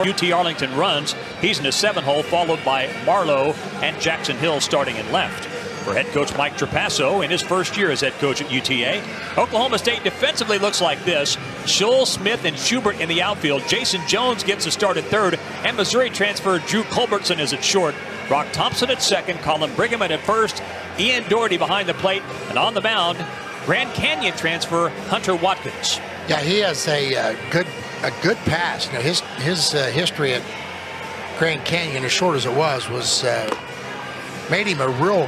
UT Arlington runs. He's in the 7-hole, followed by Marlowe and Jackson Hill starting in left. For head coach Mike Trapasso in his first year as head coach at UTA. Oklahoma State defensively looks like this. Scholl, Smith, and Schubert in the outfield. Jason Jones gets a start at third, and Missouri transfer Drew Culbertson is at short. Brock Thompson at second, Colin Brigham at first, Ian Doherty behind the plate, and on the mound, Grand Canyon transfer Hunter Watkins. Yeah, he has a good pass. You know, his history at Grand Canyon, as short as it was made him a real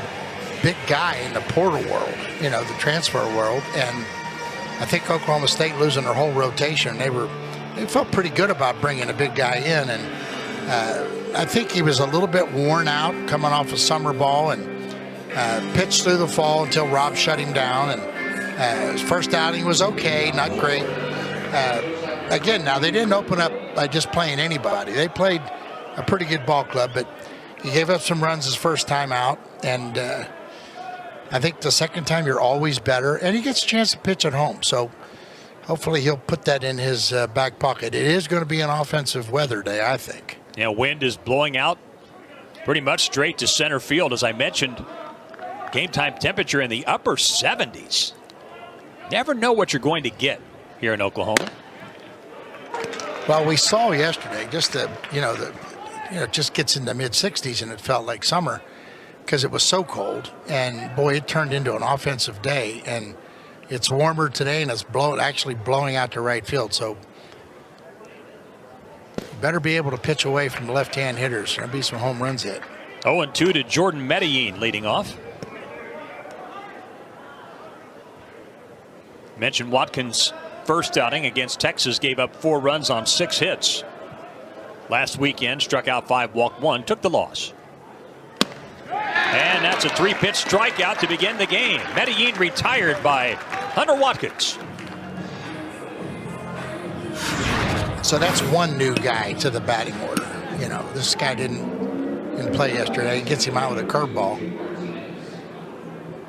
big guy in the portal world, you know, the transfer world. And I think Oklahoma State losing their whole rotation, they felt pretty good about bringing a big guy in. And I think he was a little bit worn out coming off of summer ball and pitched through the fall until Rob shut him down. And his first outing was okay, not great. Again, now they didn't open up by just playing anybody. They played a pretty good ball club, but he gave up some runs his first time out. And I think the second time you're always better, and he gets a chance to pitch at home. So hopefully he'll put that in his back pocket. It is going to be an offensive weather day, I think. Yeah, wind is blowing out pretty much straight to center field. As I mentioned, game time temperature in the upper 70s. Never know what you're going to get here in Oklahoma. Well, we saw yesterday just it just gets in the mid 60s and it felt like summer because it was so cold. And boy, it turned into an offensive day. And it's warmer today, and it's actually blowing out to right field. So you better be able to pitch away from the left-hand hitters. There'll be some home runs hit. 0-2 to Jordan Medellin leading off. Mentioned Watkins' first outing against Texas gave up 4 runs on 6 hits. Last weekend struck out 5, walked 1, took the loss. And that's a 3-pitch strikeout to begin the game. Medellin retired by Hunter Watkins. So that's one new guy to the batting order. You know, this guy didn't play yesterday. He gets him out with a curveball.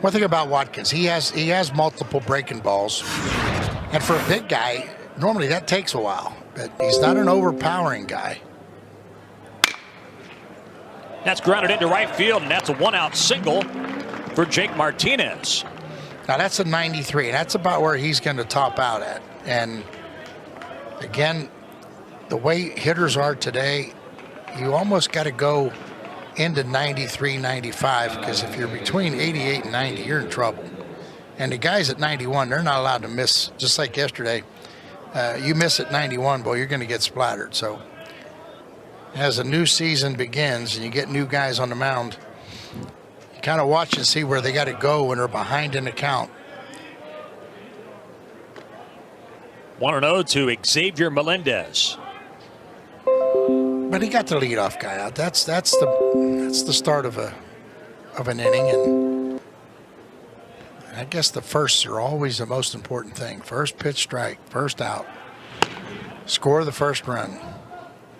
One thing about Watkins, he has multiple breaking balls. And for a big guy, normally that takes a while. But he's not an overpowering guy. That's grounded into right field, and that's a 1-out single for Jake Martinez. Now that's a 93, and that's about where he's going to top out at. And again, the way hitters are today, you almost got to go into 93, 95, because if you're between 88 and 90, you're in trouble. And the guys at 91, they're not allowed to miss, just like yesterday. You miss at 91, boy, you're going to get splattered. So as a new season begins and you get new guys on the mound, you kind of watch and see where they got to go when they're behind in the count. 1-0 to Xavier Melendez. But he got the leadoff guy out. That's the start of an inning, and I guess the firsts are always the most important thing. First pitch strike, first out, score the first run.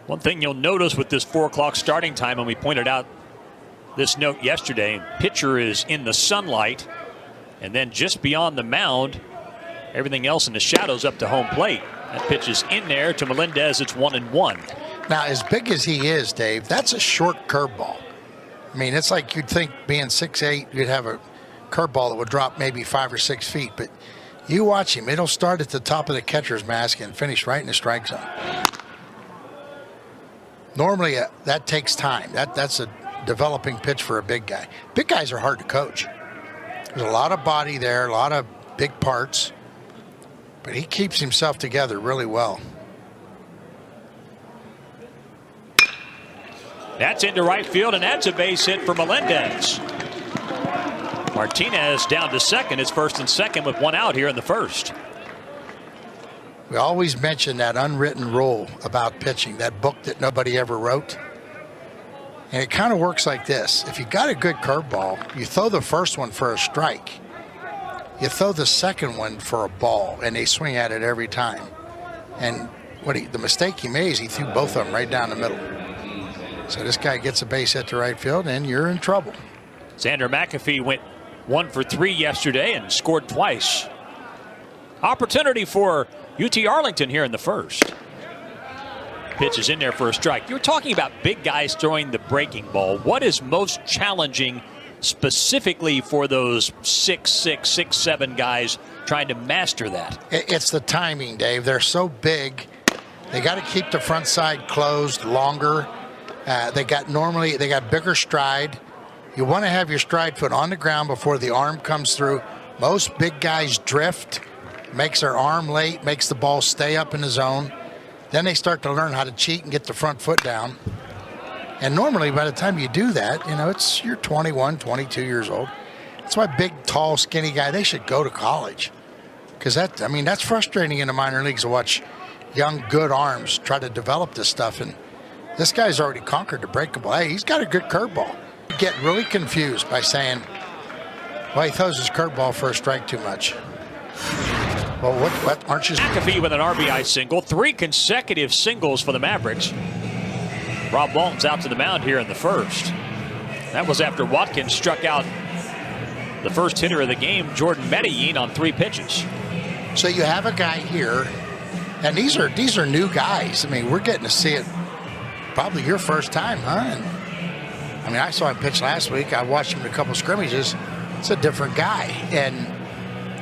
One thing you'll notice with this 4 o'clock starting time, and we pointed out this note yesterday, pitcher is in the sunlight, and then just beyond the mound, everything else in the shadows up to home plate. That pitch is in there to Melendez. It's 1-1. Now, as big as he is, Dave, that's a short curveball. I mean, it's like you'd think being 6'8", you'd have a curveball that would drop maybe 5 or 6 feet. But you watch him, it'll start at the top of the catcher's mask and finish right in the strike zone. Normally, that takes time. That's a developing pitch for a big guy. Big guys are hard to coach. There's a lot of body there, a lot of big parts. But he keeps himself together really well. That's into right field, and that's a base hit for Melendez. Martinez down to second. It's first and second with 1 out here in the first. We always mention that unwritten rule about pitching, that book that nobody ever wrote. And it kind of works like this. If you got a good curveball, you throw the first one for a strike. You throw the second one for a ball, and they swing at it every time. And the mistake he made is he threw both of them right down the middle. So this guy gets a base hit to right field, and you're in trouble. Xander McAfee went 1 for 3 yesterday and scored twice. Opportunity for UT Arlington here in the first. Pitch is in there for a strike. You were talking about big guys throwing the breaking ball. What is most challenging specifically for those 6'6", 6'7" guys trying to master that? It's the timing, Dave. They're so big. They got to keep the front side closed longer. They got bigger stride. You want to have your stride foot on the ground before the arm comes through. Most big guys drift, makes their arm late, makes the ball stay up in the zone. Then they start to learn how to cheat and get the front foot down. And normally by the time you do that, you're 21, 22 years old. That's why big, tall, skinny guy, they should go to college. Because that's frustrating in the minor leagues to watch young, good arms try to develop this stuff. And this guy's already conquered the breaking ball. Hey, he's got a good curveball. You get really confused by saying, well, he throws his curveball for a strike too much. Well, what aren't you? McAfee with an RBI single. 3 consecutive singles for the Mavericks. Rob Walton's out to the mound here in the first. That was after Watkins struck out the first hitter of the game, Jordan Medellin, on 3 pitches. So you have a guy here, and these are new guys. I mean, we're getting to see it probably your first time, huh? And, I saw him pitch last week. I watched him in a couple scrimmages. It's a different guy, and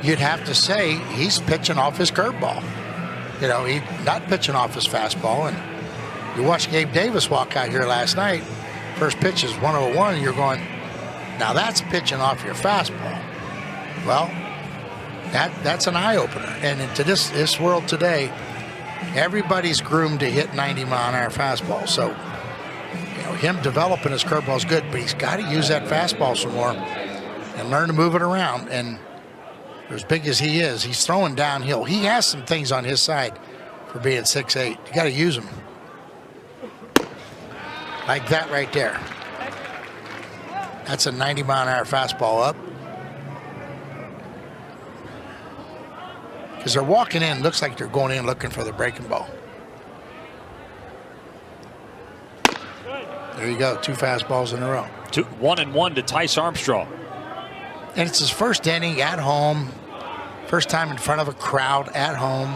you'd have to say he's pitching off his curveball. He's not pitching off his fastball. And you watched Gabe Davis walk out here last night. First pitch is 101, and you're going, now that's pitching off your fastball. Well, that's an eye-opener. And into this world today, everybody's groomed to hit 90-mile-an-hour fastball. So, him developing his curveball is good, but he's got to use that fastball some more and learn to move it around. And as big as he is, he's throwing downhill. He has some things on his side for being 6'8". You got to use them. Like that right there. That's a 90-mile-an-hour fastball up. Because they're walking in, looks like they're going in looking for the breaking ball. There you go, 2 fastballs in a row. 1-1 to Tice Armstrong. And it's his first inning at home. First time in front of a crowd at home.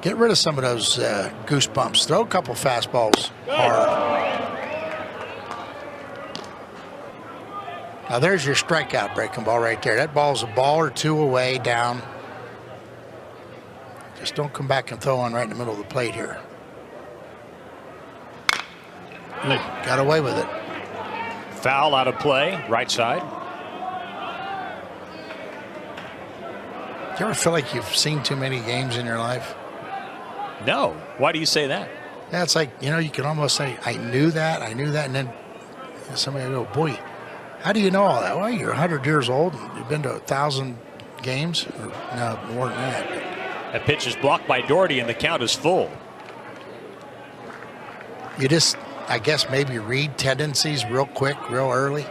Get rid of some of those goosebumps. Throw a couple fastballs hard. Now there's your strikeout breaking ball right there. That ball's a ball or 2 away down. Just don't come back and throw one right in the middle of the plate here. Ooh, got away with it. Foul out of play, right side. Do you ever feel like you've seen too many games in your life? No. Why do you say that? Yeah, it's like, you can almost say, I knew that, and then somebody will go, boy, how do you know all that? Well, you're 100 years old, and you've been to 1,000 games, or no, more than that. That pitch is blocked by Doherty, and the count is full. You just, I guess, maybe read tendencies real quick, real early.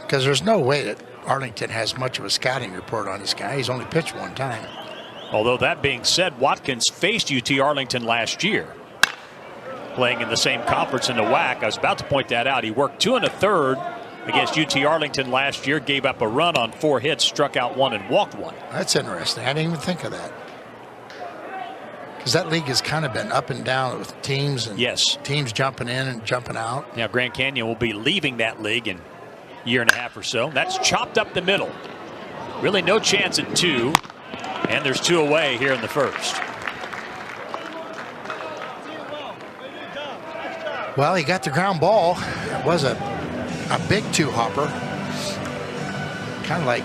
Because there's no way that Arlington has much of a scouting report on this guy. He's only pitched 1 time. Although that being said, Watkins faced UT Arlington last year, playing in the same conference in the WAC. I was about to point that out. He worked 2 1/3 against UT Arlington last year, gave up a run on 4 hits, struck out 1 and walked 1. That's interesting. I didn't even think of that. Because that league has kind of been up and down with teams and teams jumping in and jumping out. Now Grand Canyon will be leaving that league in a year and a half or so. That's chopped up the middle. Really no chance at 2. And there's 2 away here in the first. Well, he got the ground ball. It was a big 2-hopper. Kind of like,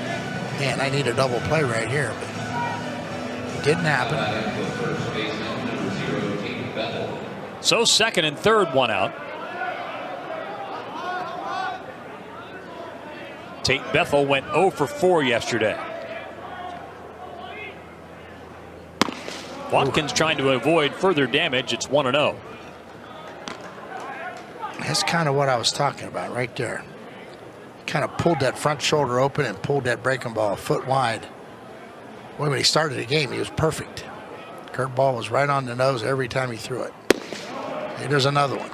man, I need a double play right here. But it didn't happen. So 2nd and 3rd, 1 out. Tate Bethel went 0 for 4 yesterday. Watkins trying to avoid further damage. It's 1-0. That's kind of what I was talking about right there. Kind of pulled that front shoulder open and pulled that breaking ball a foot wide. Boy, when he started the game, he was perfect. Curveball was right on the nose every time he threw it. Hey, there's another one.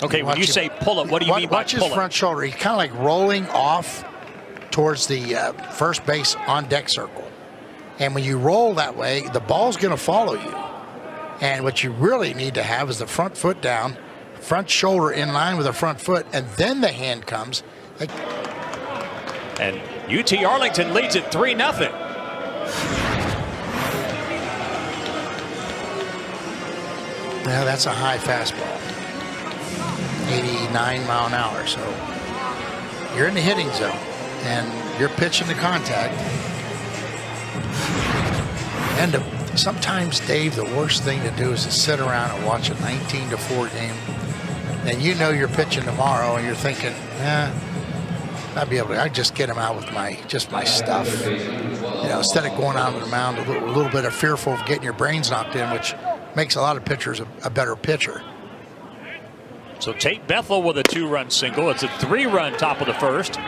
Okay, when you say pull it, what do you mean by watch pull it? Watch his front shoulder. He's kind of like rolling off towards the first base on deck circle. And when you roll that way, the ball's going to follow you. And what you really need to have is the front foot down, front shoulder in line with the front foot, and then the hand comes. And UT Arlington leads it 3-0. Now that's a high fastball, 89 mile an hour. So you're in the hitting zone and you're pitching to contact. And sometimes, Dave, the worst thing to do is to sit around and watch a 19-4 game. And you know you're pitching tomorrow and you're thinking, I'd just get him out with my stuff. You know, instead of going out on the mound a little bit of fearful of getting your brains knocked in, which makes a lot of pitchers a better pitcher. So Tate Bethel with a 2-run single. It's a 3-run top of the first.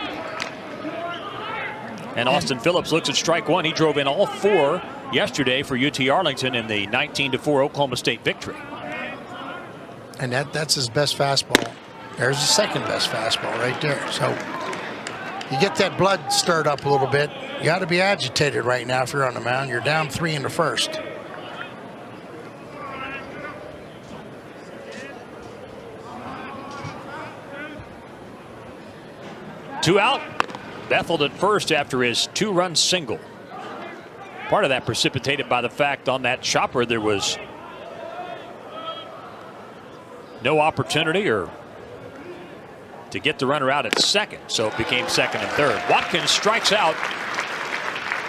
And Austin Phillips looks at strike one. He drove in all 4 yesterday for UT Arlington in the 19-4 Oklahoma State victory. And that's his best fastball. There's the second best fastball right there. So you get that blood stirred up a little bit. You got to be agitated right now if you're on the mound. You're down 3 in the first. Two out. Bethel at first after his 2-run single. Part of that precipitated by the fact on that chopper there was no opportunity or to get the runner out at second, so it became second and third. Watkins strikes out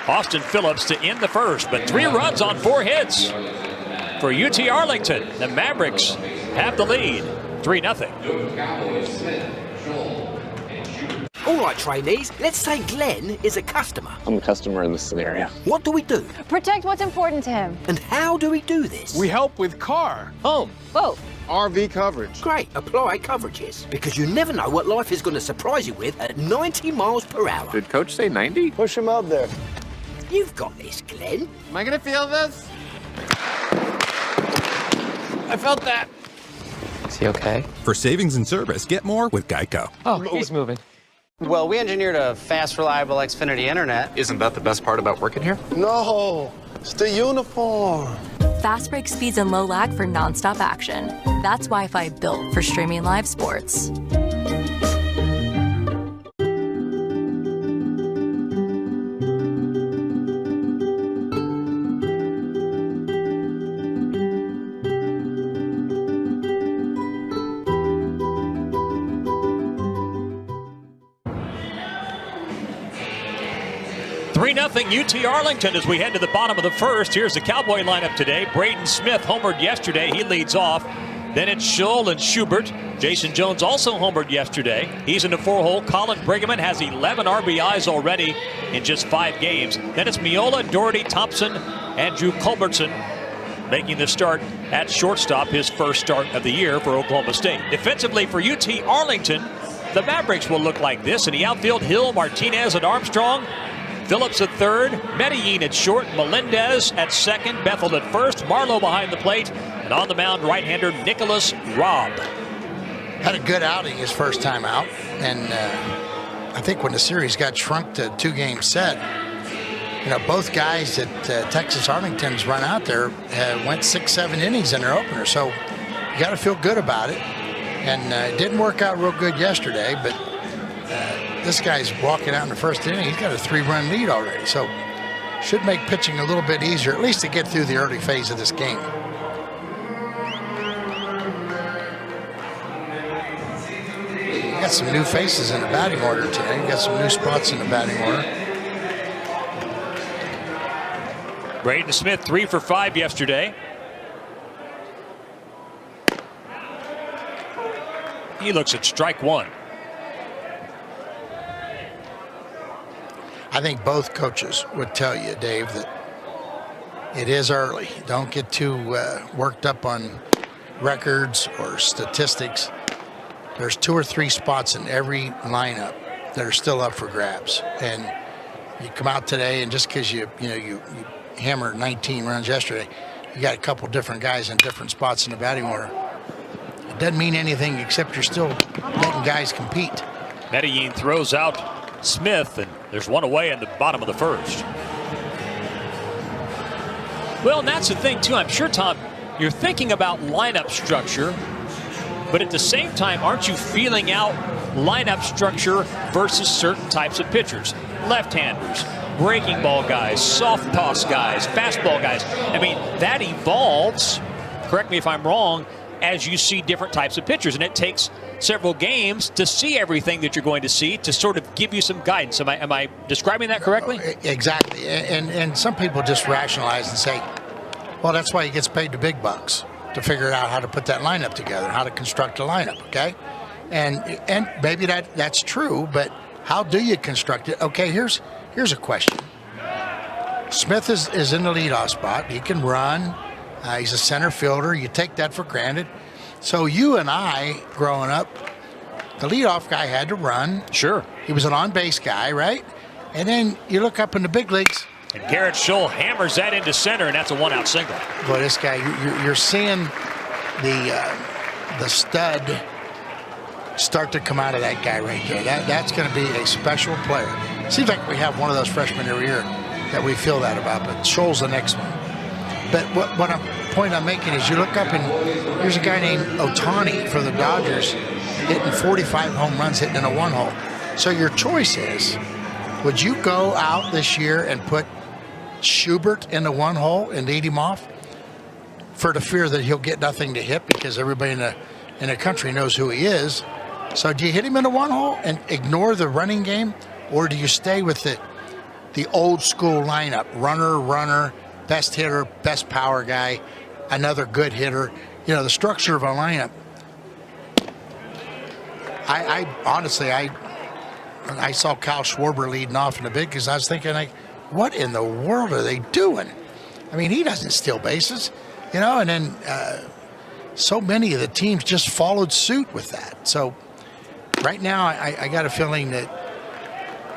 Austin Phillips to end the first, but 3 runs on 4 hits for UT Arlington. The Mavericks have the lead, 3-0. All right, trainees, let's say Glenn is a customer. I'm a customer in this scenario. What do we do? Protect what's important to him. And how do we do this? We help with car, home, Both. RV coverage. Great, apply coverages. Because you never know what life is going to surprise you with at 90 miles per hour. Did Coach say 90? Push him out there. You've got this, Glenn. Am I gonna feel this? I felt that. Is he okay? For savings and service, get more with Geico. Oh, he's moving. Well, we engineered a fast, reliable Xfinity internet. Isn't that the best part about working here? No, it's the uniform. Fast break speeds and low lag for nonstop action. That's Wi-Fi built for streaming live sports. UT Arlington as we head to the bottom of the first. Here's the Cowboy lineup today. Braden Smith homered yesterday. He leads off. Then it's Schull and Schubert. Jason Jones also homered yesterday. He's in the 4-hole. Colin Briggerman has 11 RBIs already in just 5 games. Then it's Miola, Doherty, Thompson, Andrew Culbertson making the start at shortstop, his first start of the year for Oklahoma State. Defensively for UT Arlington, the Mavericks will look like this. In the outfield, Hill, Martinez, and Armstrong. Phillips at third, Medellin at short, Melendez at second, Bethel at first, Marlowe behind the plate, and on the mound, right-hander Nicholas Robb. Had a good outing his first time out, and I think when the series got shrunk to a 2-game set, you know, both guys that Texas Arlington's run out there went 6-7 innings in their opener, so you got to feel good about it. And it didn't work out real good yesterday, but this guy's walking out in the first inning. He's got a 3-run lead already, so should make pitching a little bit easier, at least to get through the early phase of this game. We got some new faces in the batting order today. We got some new spots in the batting order. Braden Smith 3 for 5 yesterday. He looks at strike one. I think both coaches would tell you, Dave, that it is early. Don't get too worked up on records or statistics. There's 2 or 3 spots in every lineup that are still up for grabs. And you come out today, and just because you hammered 19 runs yesterday, you got a couple different guys in different spots in the batting order. It doesn't mean anything except you're still letting guys compete. Medellin throws out Smith, and there's one away in the bottom of the first. Well, and that's the thing, too. I'm sure, Tom, you're thinking about lineup structure, but at the same time, aren't you feeling out lineup structure versus certain types of pitchers? Left-handers, breaking ball guys, soft toss guys, fastball guys. I mean, that evolves, correct me if I'm wrong, as you see different types of pitchers, and it takes several games to see everything that you're going to see to sort of give you some guidance. Am I describing that correctly? Exactly. And some people just rationalize and say, well, that's why he gets paid the big bucks, to figure out how to put that lineup together, how to construct a lineup, okay? And maybe that's true, but how do you construct it? Okay, here's a question. Smith is in the leadoff spot. He can run. He's a center fielder. You take that for granted. So you and I, growing up, the leadoff guy had to run. Sure. He was an on-base guy, right? And then you look up in the big leagues. And Garrett Scholl hammers that into center, and that's a one-out single. Boy, this guy, you're seeing the stud start to come out of that guy right there. That's going to be a special player. Seems like we have one of those freshmen every year that we feel that about, but Scholl's the next one. But point I'm making is you look up and here's a guy named Ohtani for the Dodgers hitting 45 home runs, hitting in a one-hole. So your choice is, would you go out this year and put Schubert in the one-hole and lead him off for the fear that he'll get nothing to hit because everybody in the country knows who he is? So do you hit him in the one-hole and ignore the running game, or do you stay with the old-school lineup, runner, best hitter, best power guy, another good hitter? You know, the structure of a lineup. I honestly saw Kyle Schwarber leading off in the big because I was thinking, like, what in the world are they doing? I mean, he doesn't steal bases, you know, and then so many of the teams just followed suit with that. So right now I got a feeling that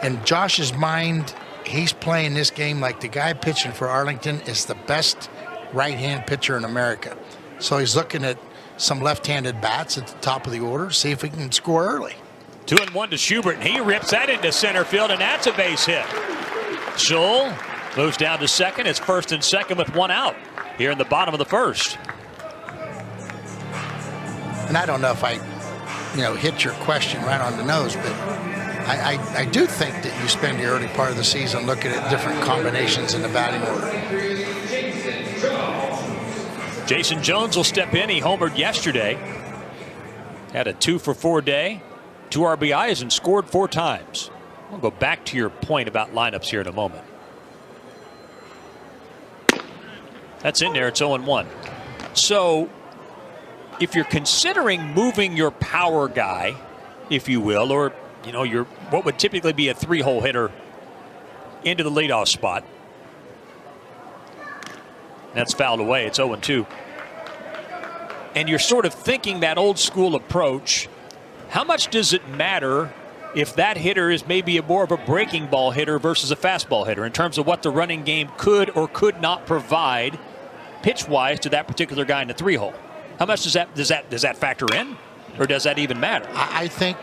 in Josh's mind, he's playing this game like the guy pitching for Arlington is the best right-hand pitcher in America. So he's looking at some left-handed bats at the top of the order, see if he can score early. 2-1 to Schubert, and he rips that into center field, and that's a base hit. Scholl moves down to second. It's first and second with one out here in the bottom of the first. And I don't know if I, hit your question right on the nose, but I do think that you spend the early part of the season looking at different combinations in the batting order. Jason Jones will step in. He homered yesterday. Had a 2-for-4 day, 2 RBIs, and scored 4 times. We'll go back to your point about lineups here in a moment. That's in there. It's 0-1. So if you're considering moving your power guy, if you will, or your what would typically be a 3-hole hitter into the leadoff spot, that's fouled away. It's 0-2. And you're sort of thinking that old school approach. How much does it matter if that hitter is maybe more of a breaking ball hitter versus a fastball hitter in terms of what the running game could or could not provide pitch-wise to that particular guy in the 3-hole? How much does that factor in, or does that even matter? I think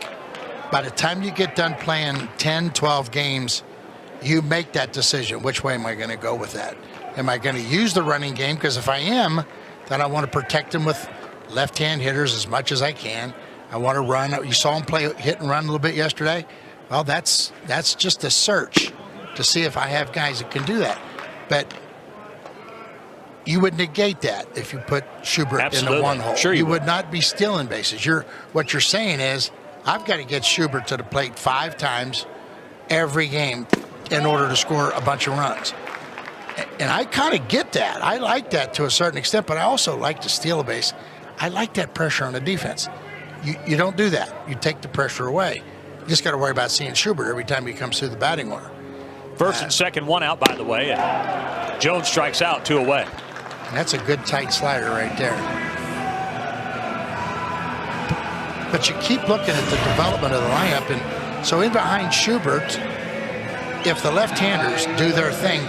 by the time you get done playing 10, 12 games, you make that decision. Which way am I going to go with that? Am I going to use the running game? Because if I am, then I want to protect him with left-hand hitters as much as I can. I want to run. You saw him play hit and run a little bit yesterday. Well, that's just a search to see if I have guys that can do that. But you would negate that if you put Schubert in the 1-hole. Sure you would not be stealing bases. What you're saying is, I've got to get Schubert to the plate 5 times every game in order to score a bunch of runs. And I kind of get that. I like that to a certain extent, but I also like to steal a base. I like that pressure on the defense. You don't do that. You take the pressure away. You just got to worry about seeing Schubert every time he comes through the batting order. First and second, 1 out, by the way. And Jones strikes out, 2 away. And that's a good tight slider right there. But you keep looking at the development of the lineup. And so in behind Schubert, if the left-handers do their thing,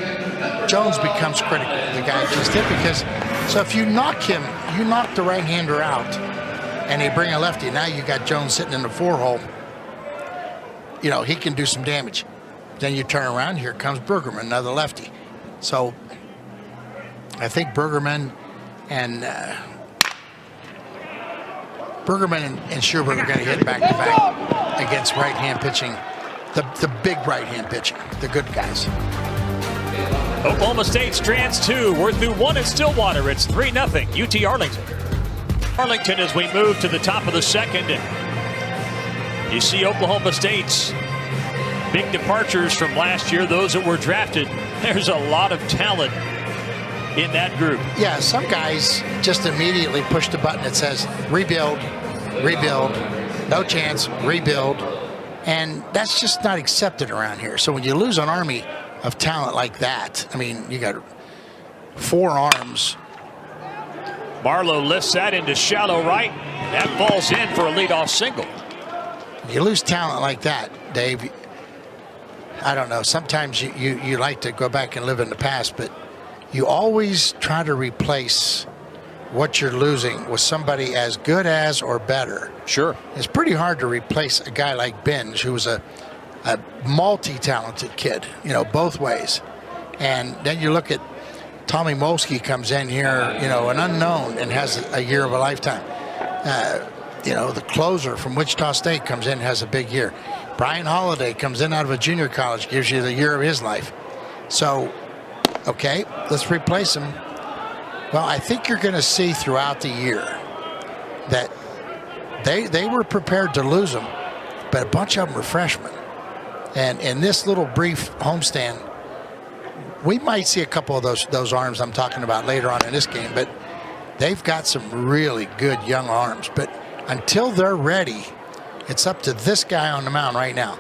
Jones becomes critical, the guy just did, because so if you knock him, you knock the right-hander out, and they bring a lefty. Now you got Jones sitting in the 4-hole. He can do some damage. Then you turn around, here comes Bergerman, another lefty. So I think Bergerman and Schubert are going to hit back-to-back against right-hand pitching, the big right-hand pitching, the good guys. Oklahoma State strands 2. We're through 1 at Stillwater. It's 3-0 UT Arlington. Arlington as we move to the top of the second. And you see Oklahoma State's big departures from last year, those that were drafted. There's a lot of talent in that group. Yeah, some guys just immediately push the button that says rebuild, no chance, rebuild. And that's just not accepted around here. So when you lose an army of talent like that, I mean, you got 4 arms. Marlowe lifts that into shallow right. That falls in for a leadoff single. You lose talent like that, Dave. I don't know. Sometimes you like to go back and live in the past, but you always try to replace what you're losing with somebody as good as or better. Sure. It's pretty hard to replace a guy like Binge, who was a multi-talented kid, both ways. And then you look at Tommy Molsky comes in here, an unknown, and has a year of a lifetime. The closer from Wichita State comes in and has a big year. Brian Holiday comes in out of a junior college, gives you the year of his life. So, okay, let's replace him. Well, I think you're going to see throughout the year that they were prepared to lose them, but a bunch of them were freshmen. And in this little brief homestand, we might see a couple of those arms I'm talking about later on in this game, but they've got some really good young arms. But until they're ready, it's up to this guy on the mound right now.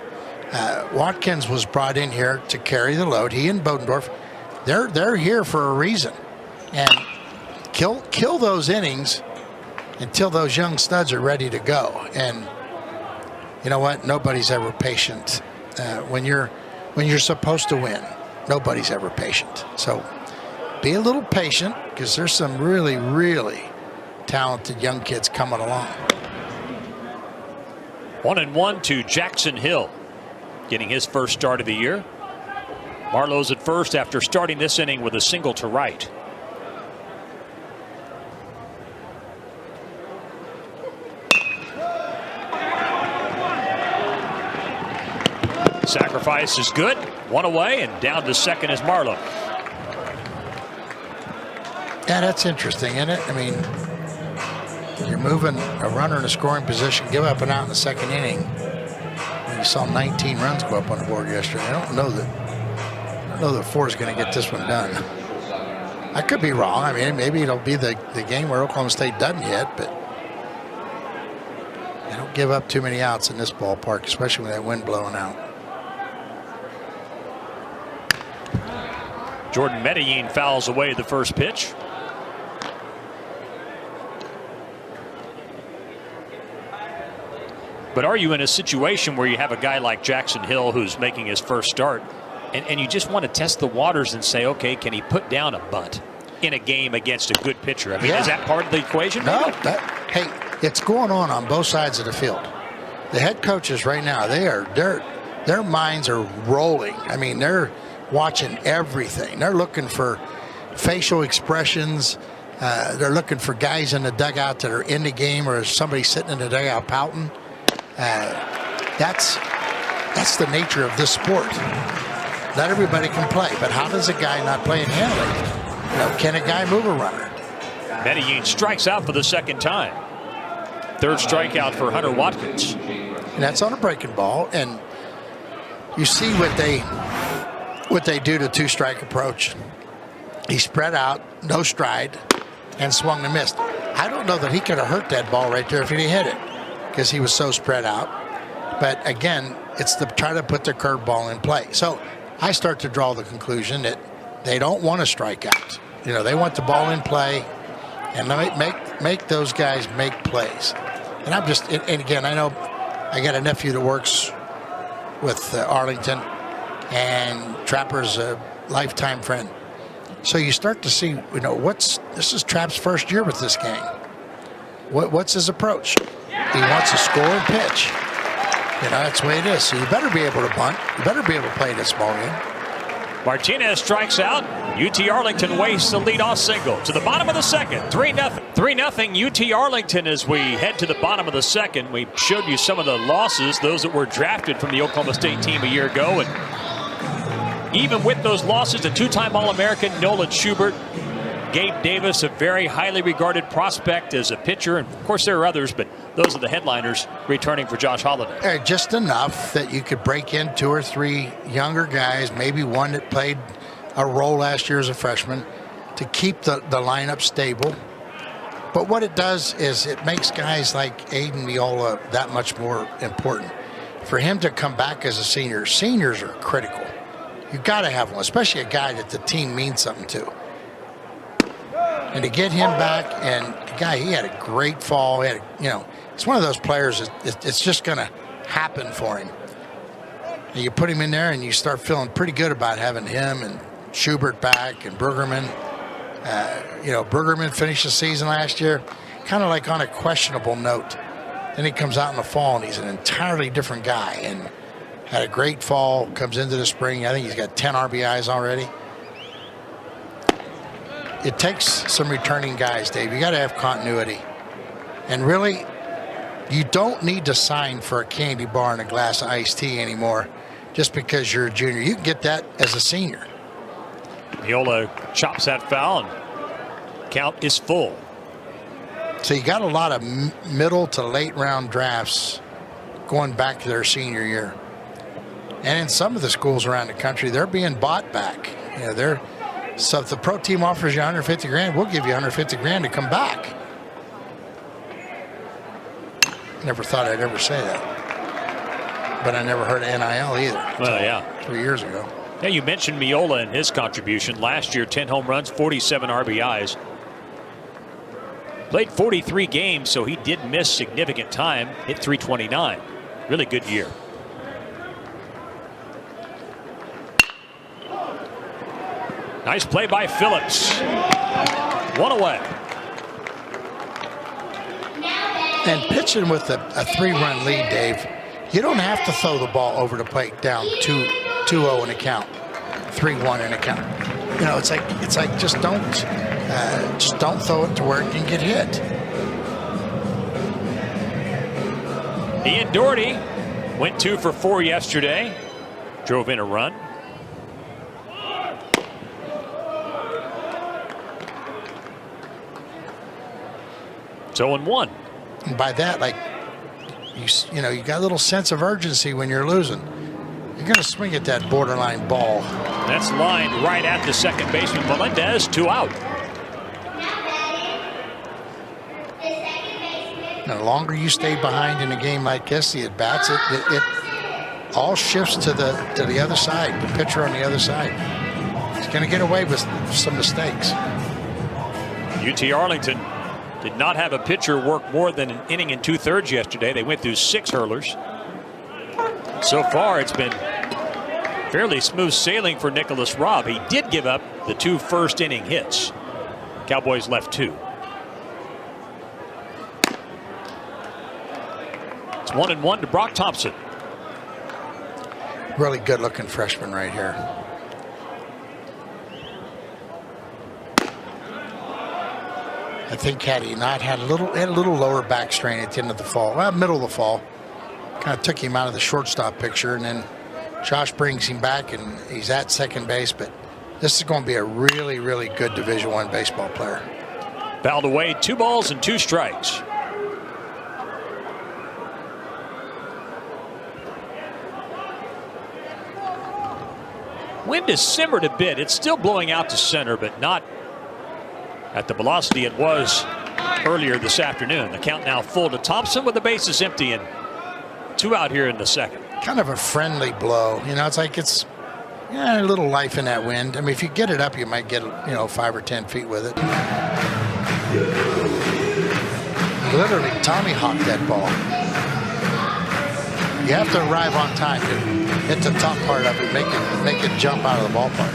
Watkins was brought in here to carry the load. He and Bodendorf, they're here for a reason. And kill those innings until those young studs are ready to go. And you know what? Nobody's ever patient when you're supposed to win. Nobody's ever patient. So be a little patient, because there's some really, really talented young kids coming along. 1-1 to Jackson Hill, getting his first start of the year. Marlowe's at first after starting this inning with a single to right. Sacrifice is good. 1 away, and down to second is Marlowe. Yeah, that's interesting, isn't it? I mean, you're moving a runner in a scoring position, give up an out in the second inning. You saw 19 runs go up on the board yesterday. I don't know that 4 is going to get this one done. I could be wrong. I mean, maybe it'll be the game where Oklahoma State doesn't hit, but they don't give up too many outs in this ballpark, especially with that wind blowing out. Jordan Medellin fouls away the first pitch. But are you in a situation where you have a guy like Jackson Hill who's making his first start, and you just want to test the waters and say, okay, can he put down a bunt in a game against a good pitcher? I mean, is that part of the equation? No. Hey, it's going on both sides of the field. The head coaches right now, their minds are rolling. I mean, they're watching everything. They're looking for facial expressions. They're looking for guys in the dugout that are in the game, or somebody sitting in the dugout pouting. That's the nature of this sport. Not everybody can play, but how does a guy not play and handle it? Can a guy move a runner? Medellin strikes out for the second time. Third strikeout for Hunter Watkins. And that's on a breaking ball, and you see what they do to two-strike approach. He spread out, no stride, and swung and missed. I don't know that he could have hurt that ball right there if he hit it, because he was so spread out. But again, it's to try to put the curveball in play. So I start to draw the conclusion that they don't want to strike out. They want the ball in play and make those guys make plays. And and again, I know I got a nephew that works with Arlington, and Trapper's a lifetime friend. So you start to see, this is Trapp's first year with this game. What's his approach? He wants to score and pitch. That's the way it is. So you better be able to bunt. You better be able to play this ball game. Martinez strikes out. UT Arlington wastes the leadoff single to the bottom of the second. 3-0. 3-0 UT Arlington as we head to the bottom of the second. We showed you some of the losses, those that were drafted from the Oklahoma State team a year ago. And even with those losses, a two-time All-American, Nolan Schubert, Gabe Davis, a very highly regarded prospect as a pitcher. And of course, there are others, but those are the headliners returning for Josh Holliday. Just enough that you could break in 2 or 3 younger guys, maybe one that played a role last year as a freshman, to keep the lineup stable. But what it does is it makes guys like Aiden Viola that much more important. For him to come back as a senior, seniors are critical. You've got to have one, especially a guy that the team means something to. And to get him back, and the guy, he had a great fall. He had, it's one of those players, it's just going to happen for him. And you put him in there and you start feeling pretty good about having him and Schubert back and Bergerman. Bergerman finished the season last year kind of like on a questionable note. Then he comes out in the fall and he's an entirely different guy and had a great fall, comes into the spring. I think he's got 10 RBIs already. It takes some returning guys, Dave. You got to have continuity. And really, you don't need to sign for a candy bar and a glass of iced tea anymore just because you're a junior. You can get that as a senior. Viola chops that foul, and count is full. So you got a lot of middle to late round drafts going back to their senior year. And in some of the schools around the country, they're being bought back. So if the pro team offers you $150,000, we'll give you $150,000 to come back. Never thought I'd ever say that. But I never heard of NIL either. Well, yeah. 3 years ago. Yeah, you mentioned Miola and his contribution. Last year, 10 home runs, 47 RBIs. Played 43 games, so he did miss significant time. Hit .329. Really good year. Nice play by Phillips. 1 away. And pitching with a 3-run lead, Dave, you don't have to throw the ball over the plate down 2-0 in a count, 3-1 in a count. It's like just don't throw it to where it can get hit. Ian Doherty went 2 for 4 yesterday. Drove in a run. It's 0-1. And by that, you got a little sense of urgency when you're losing. You're going to swing at that borderline ball. That's lined right at the second baseman. Melendez, 2 out. And the longer you stay behind in a game like this, the at-bats, it all shifts to the other side, the pitcher on the other side. He's going to get away with some mistakes. UT Arlington did not have a pitcher work more than an inning and 2/3 yesterday. They went through 6 hurlers. So far, it's been fairly smooth sailing for Nicholas Robb. He did give up the 2 first-inning hits. Cowboys left 2. It's 1-1 to Brock Thompson. Really good-looking freshman right here. I think had he not had a little lower back strain at the end of the fall, middle of the fall, kind of took him out of the shortstop picture, and then Josh brings him back, and he's at second base. But this is going to be a really, really good Division I baseball player. Fouled away, 2 balls and 2 strikes. Wind has simmered a bit. It's still blowing out to center, but not at the velocity it was earlier this afternoon. The count now full to Thompson with the bases empty and 2 out here in the second. Kind of a friendly blow. It's like it's a little life in that wind. I mean, if you get it up, you might get 5 or 10 feet with it. Literally Tommy hawked that ball. You have to arrive on time to hit the top part of it, make it jump out of the ballpark.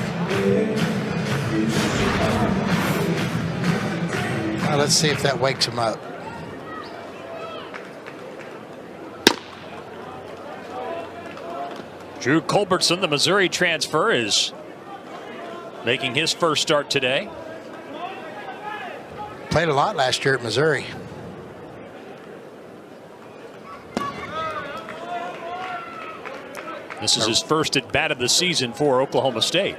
Now let's see if that wakes him up. Drew Culbertson, the Missouri transfer, is making his first start today. Played a lot last year at Missouri. This is his first at bat of the season for Oklahoma State.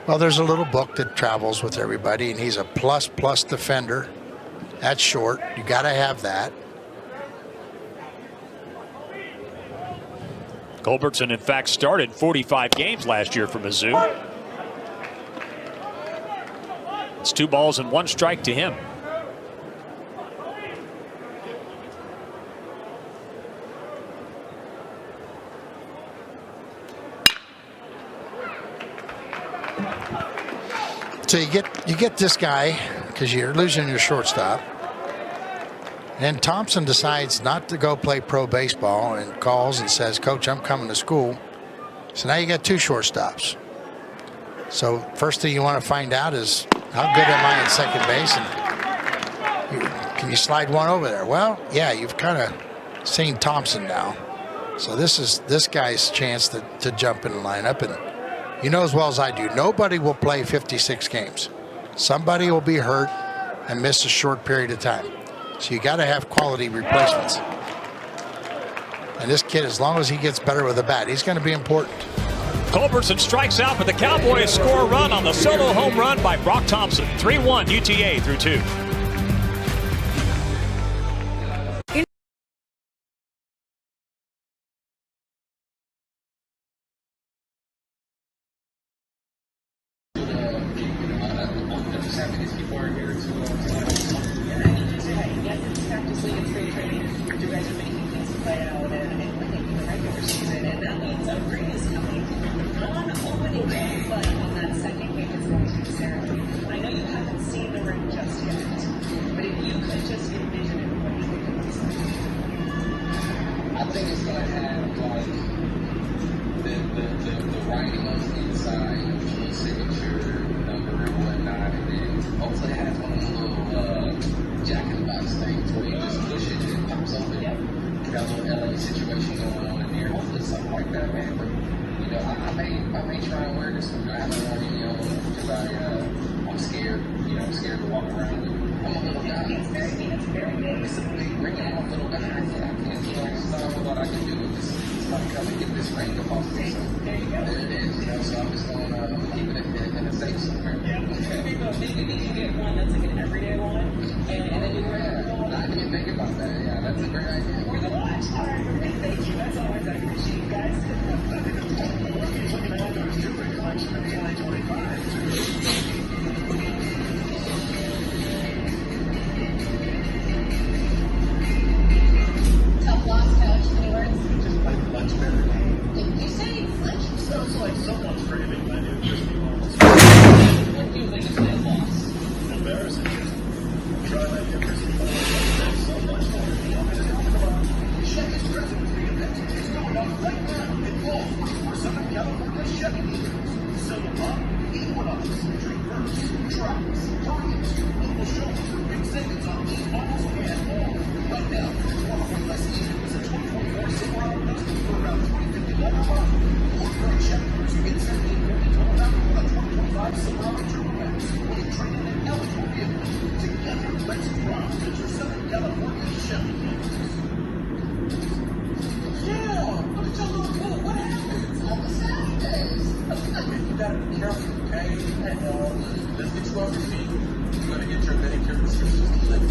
Well, there's a little book that travels with everybody, and he's a plus defender. That's short. You got to have that. Culbertson, in fact, started 45 games last year for Mizzou. It's 2 balls and 1 strike to him. So you get this guy because you're losing your shortstop. And Thompson decides not to go play pro baseball and calls and says, "Coach, I'm coming to school." So now you got 2 shortstops. So first thing you want to find out is how good am I at second base, and can you slide one over there? Well, yeah, you've kind of seen Thompson now. So this is this guy's chance to jump in the lineup. And you know as well as I do, nobody will play 56 games. Somebody will be hurt and miss a short period of time. So you got to have quality replacements. And this kid, as long as he gets better with the bat, he's going to be important. Culbertson strikes out, but the Cowboys score a run on the solo home run by Brock Thompson. 3-1 UTA through 2. Trucks, targets,